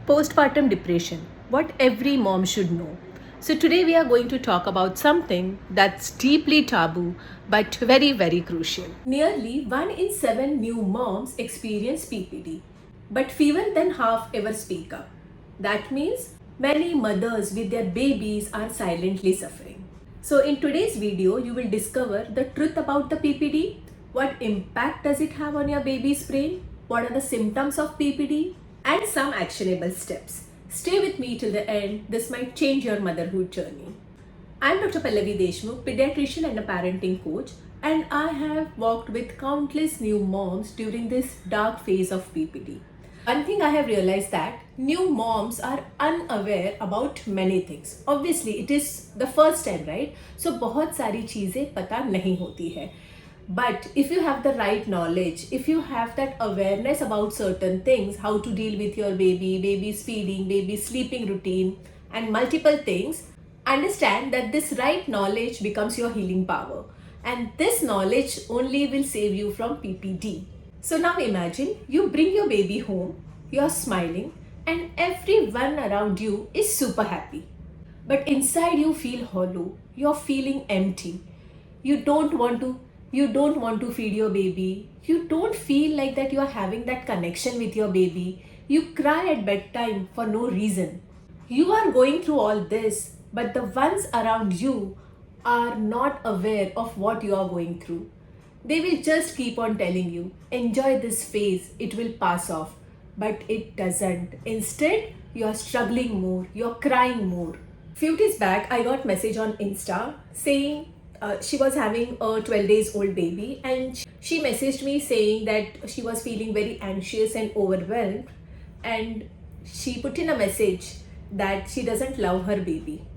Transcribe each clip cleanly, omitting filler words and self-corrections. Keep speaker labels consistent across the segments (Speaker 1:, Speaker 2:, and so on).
Speaker 1: Postpartum depression, what every mom should know. So, today we are going to talk about something that's deeply taboo but very, very crucial. Nearly 1 in 7 new moms experience PPD, but fewer than half ever speak up. That means many mothers with their babies are silently suffering. So, in today's video, you will discover the truth about the PPD. What impact does it have on your baby's brain? What are the symptoms of PPD? And some actionable steps. Stay with me till the end. This might change your motherhood journey. I'm Dr. Pallavi Deshmukh, pediatrician and a parenting coach, and I have worked with countless new moms during this dark phase of PPD. One thing I have realized that new moms are unaware about many things. Obviously, it is the first time, right? So बहुत सारी चीजें पता नहीं होती है. But if you have the right knowledge, if you have that awareness about certain things, how to deal with your baby, baby's feeding, baby's sleeping routine, and multiple things, understand that this right knowledge becomes your healing power. And this knowledge only will save you from PPD. So now imagine you bring your baby home, you're smiling, and everyone around you is super happy. But inside you feel hollow, you're feeling empty. You don't want to feed your baby. You don't feel like that you are having that connection with your baby. You cry at bedtime for no reason. You are going through all this, but the ones around you are not aware of what you are going through. They will just keep on telling you, enjoy this phase, it will pass off. But it doesn't. Instead, you are struggling more, you're crying more. Few days back, I got message on Insta saying she was having a 12 days old baby, and she messaged me saying that she was feeling very anxious and overwhelmed, and she put in a message that she doesn't love her baby.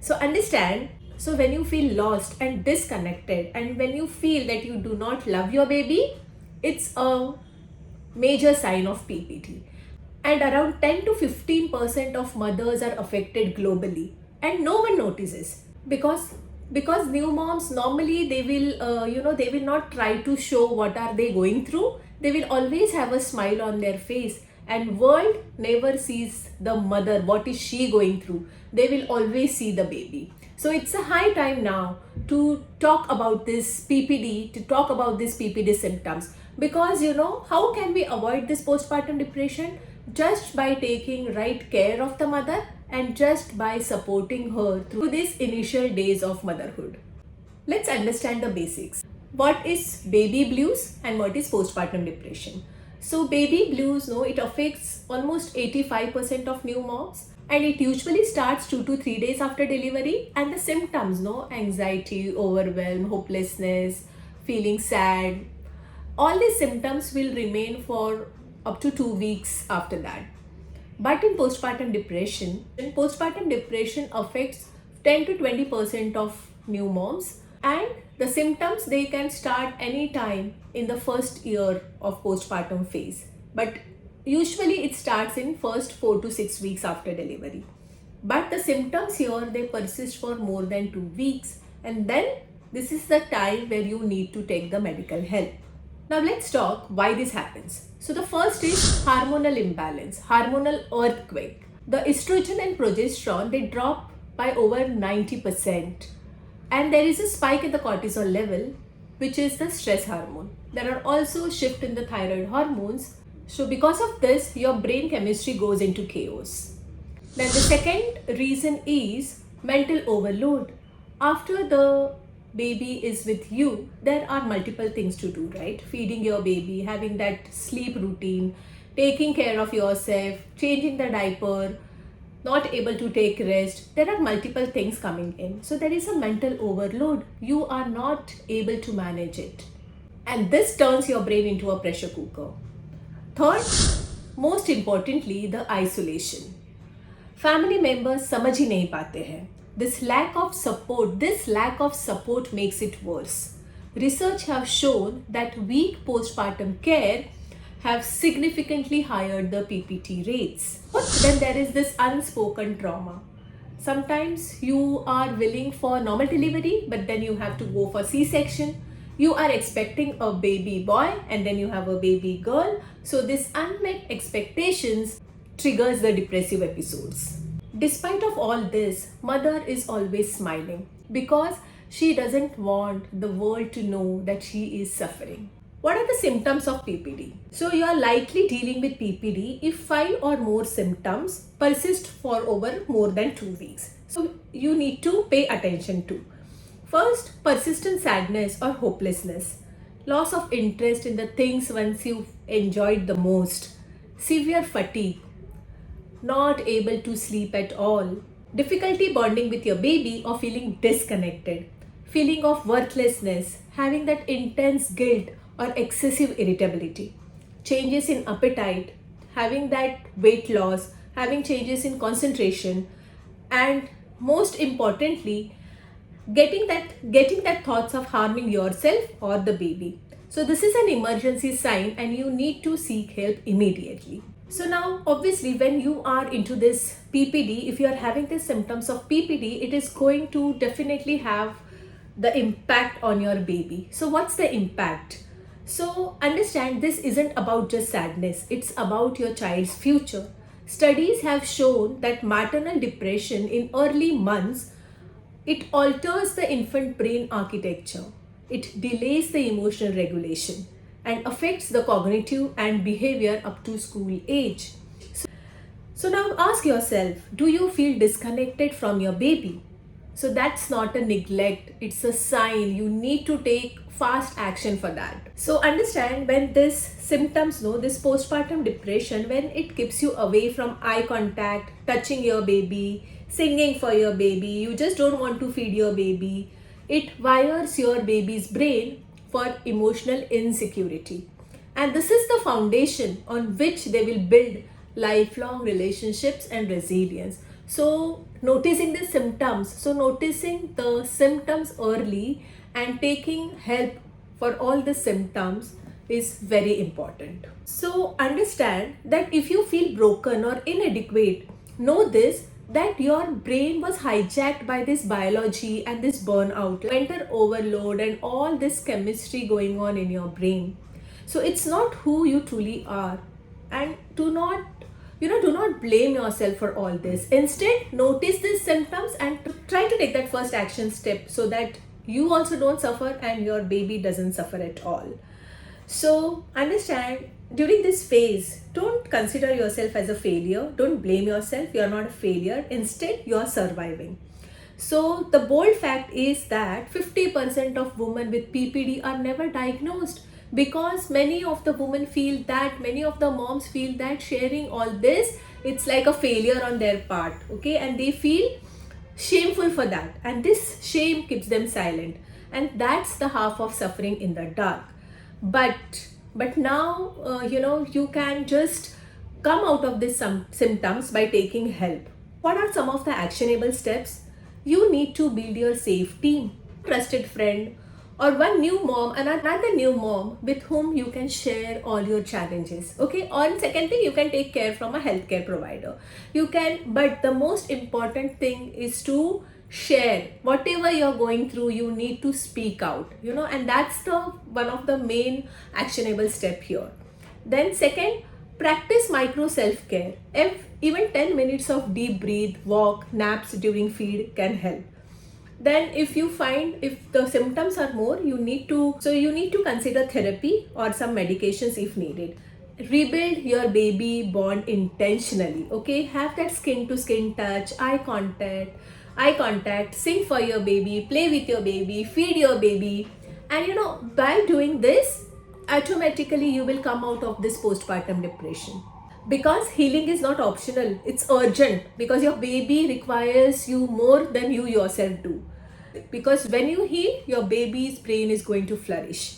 Speaker 1: So understand, so when you feel lost and disconnected, and when you feel that you do not love your baby, it's a major sign of PPD. And around 10 to 15% of mothers are affected globally, and no one notices because new moms normally they will not try to show what are they going through. They will always have a smile on their face, and world never sees the mother, what is she going through. They will always see the baby. So it's a high time now to talk about this PPD, to talk about this PPD symptoms, because how can we avoid this postpartum depression? Just by taking right care of the mother and just by supporting her through these initial days of motherhood. Let's understand the basics. What is baby blues and what is postpartum depression? So baby blues, it affects almost 85% of new moms, and it usually starts 2 to 3 days after delivery, and the symptoms, anxiety, overwhelm, hopelessness, feeling sad, all these symptoms will remain for up to 2 weeks after that. But in postpartum depression affects 10 to 20% of new moms, and the symptoms they can start anytime in the first year of postpartum phase. But usually it starts in first 4 to 6 weeks after delivery. But the symptoms here, they persist for more than 2 weeks, and then this is the time where you need to take the medical help. Now let's talk why this happens. So the first is hormonal imbalance, hormonal earthquake. The estrogen and progesterone, they drop by over 90%. And there is a spike in the cortisol level, which is the stress hormone. There are also shift in the thyroid hormones. So because of this, your brain chemistry goes into chaos. Then the second reason is mental overload. After the baby is with you, there are multiple things to do, right? Feeding your baby, having that sleep routine, taking care of yourself, changing the diaper, not able to take rest. There are multiple things coming in. So there is a mental overload. You are not able to manage it. And this turns your brain into a pressure cooker. Third, most importantly, the isolation. Family members समझ ही नहीं पाते हैं. This lack of support makes it worse. Research have shown that weak postpartum care have significantly higher the PPT rates. But then there is this unspoken trauma. Sometimes you are willing for normal delivery, but then you have to go for C-section. You are expecting a baby boy and then you have a baby girl. So these unmet expectations triggers the depressive episodes. Despite of all this, mother is always smiling because she doesn't want the world to know that she is suffering. What are the symptoms of PPD? So you are likely dealing with PPD if 5 or more symptoms persist for over more than 2 weeks. So you need to pay attention to. First, persistent sadness or hopelessness, loss of interest in the things once you enjoyed the most, severe fatigue, not able to sleep at all, difficulty bonding with your baby or feeling disconnected, feeling of worthlessness, having that intense guilt or excessive irritability, changes in appetite, having that weight loss, having changes in concentration, and most importantly, getting that thoughts of harming yourself or the baby. So this is an emergency sign and you need to seek help immediately. So now obviously when you are into this PPD, if you are having the symptoms of PPD, it is going to definitely have the impact on your baby. So what's the impact? So understand, this isn't about just sadness, it's about your child's future. Studies have shown that maternal depression in early months, it alters the infant brain architecture. It delays the emotional regulation and affects the cognitive and behavior up to school age. So now ask yourself, do you feel disconnected from your baby? So that's not a neglect, it's a sign. You need to take fast action for that. So understand, when this symptoms, this postpartum depression, when it keeps you away from eye contact, touching your baby, singing for your baby, you just don't want to feed your baby, it wires your baby's brain for emotional insecurity. And this is the foundation on which they will build lifelong relationships and resilience. So noticing the symptoms early and taking help for all the symptoms is very important. So understand that if you feel broken or inadequate, know this, that your brain was hijacked by this biology and this burnout, mental overload and all this chemistry going on in your brain. So it's not who you truly are. And do not blame yourself for all this. Instead, notice these symptoms and try to take that first action step so that you also don't suffer and your baby doesn't suffer at all. So understand, during this phase, don't consider yourself as a failure. Don't blame yourself. You're not a failure. Instead, you're surviving. So the bold fact is that 50% of women with PPD are never diagnosed, because many of the moms feel that sharing all this, it's like a failure on their part, okay, and they feel shameful for that, and this shame keeps them silent, and that's the half of suffering in the dark. But now you can just come out of these symptoms by taking help. What are some of the actionable steps? You need to build your safe team, trusted friend, or one new mom and another new mom with whom you can share all your challenges, okay? Or second thing, you can take care from a healthcare provider. But the most important thing is to share whatever you're going through. You need to speak out, and that's the one of the main actionable step here. Then second, practice micro self-care. If even 10 minutes of deep breathe, walk, naps during feed can help. Then if you find if the symptoms are more, you need to consider therapy or some medications if needed. Rebuild your baby bond intentionally, okay? Have that skin to skin touch, eye contact, sing for your baby, play with your baby, feed your baby. And by doing this, automatically you will come out of this postpartum depression. Because healing is not optional, it's urgent, because your baby requires you more than you yourself do. Because when you heal, your baby's brain is going to flourish.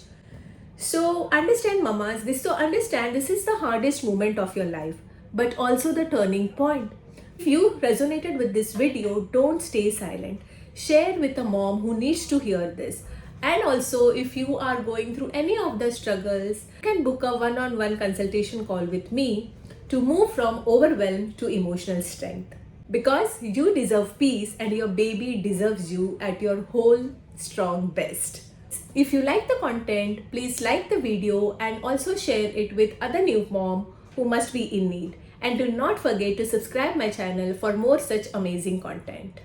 Speaker 1: So understand, mamas, this is the hardest moment of your life, but also the turning point. If you resonated with this video, don't stay silent. Share with a mom who needs to hear this. And also, if you are going through any of the struggles, you can book a one-on-one consultation call with me to move from overwhelm to emotional strength. Because you deserve peace and your baby deserves you at your whole strong best. If you like the content, please like the video and also share it with other new mom who must be in need. and do not forget to subscribe my channel for more such amazing content.